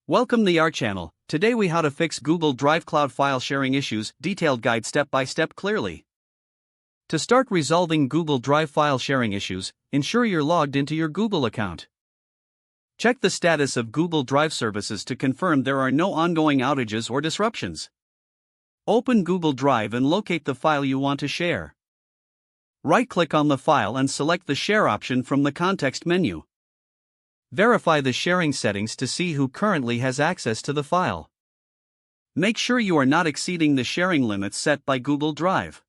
Welcome to our channel. Today we how to fix Google Drive cloud file sharing issues, detailed guide step by step clearly. To start resolving Google Drive file sharing issues, ensure you're logged into your Google account. Check the status of Google Drive services to confirm there are no ongoing outages or disruptions. Open Google Drive and locate the file you want to share. Right-click on the file and select the Share option from the context menu. Verify the sharing settings to see who currently has access to the file. Make sure you are not exceeding the sharing limits set by Google Drive.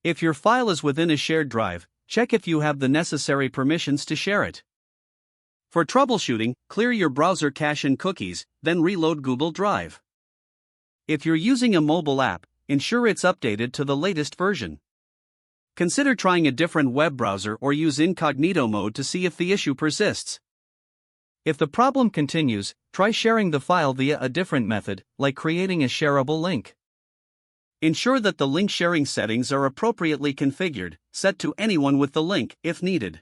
If your file is within a shared drive, check if you have the necessary permissions to share it. For troubleshooting, clear your browser cache and cookies, then reload Google Drive. If you're using a mobile app, ensure it's updated to the latest version. Consider trying a different web browser or use incognito mode to see if the issue persists. If the problem continues, try sharing the file via a different method, like creating a shareable link. Ensure that the link sharing settings are appropriately configured, set to anyone with the link, if needed.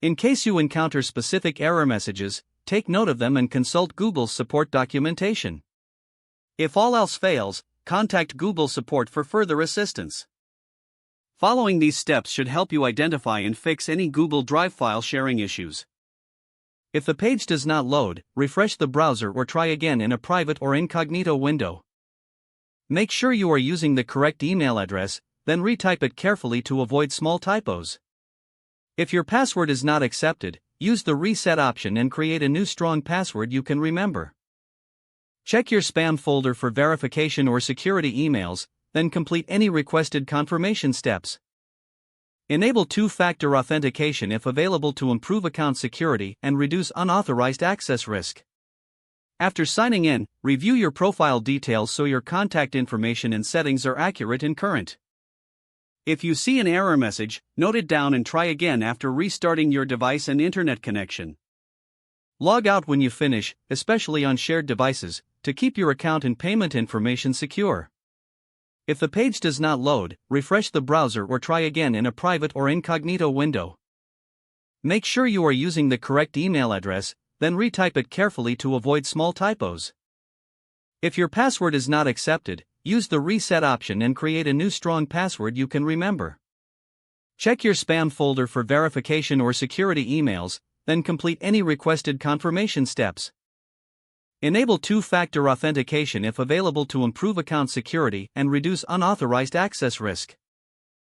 In case you encounter specific error messages, take note of them and consult Google's support documentation. If all else fails, contact Google support for further assistance. Following these steps should help you identify and fix any Google Drive file sharing issues. If the page does not load, refresh the browser or try again in a private or incognito window. Make sure you are using the correct email address, then retype it carefully to avoid small typos. If your password is not accepted, use the reset option and create a new strong password you can remember. Check your spam folder for verification or security emails, then complete any requested confirmation steps. Enable two-factor authentication if available to improve account security and reduce unauthorized access risk. After signing in, review your profile details so your contact information and settings are accurate and current. If you see an error message, note it down and try again after restarting your device and internet connection. Log out when you finish, especially on shared devices, to keep your account and payment information secure. If the page does not load, refresh the browser or try again in a private or incognito window. Make sure you are using the correct email address, then retype it carefully to avoid small typos. If your password is not accepted, use the reset option and create a new strong password you can remember. Check your spam folder for verification or security emails, then complete any requested confirmation steps. Enable two-factor authentication if available to improve account security and reduce unauthorized access risk.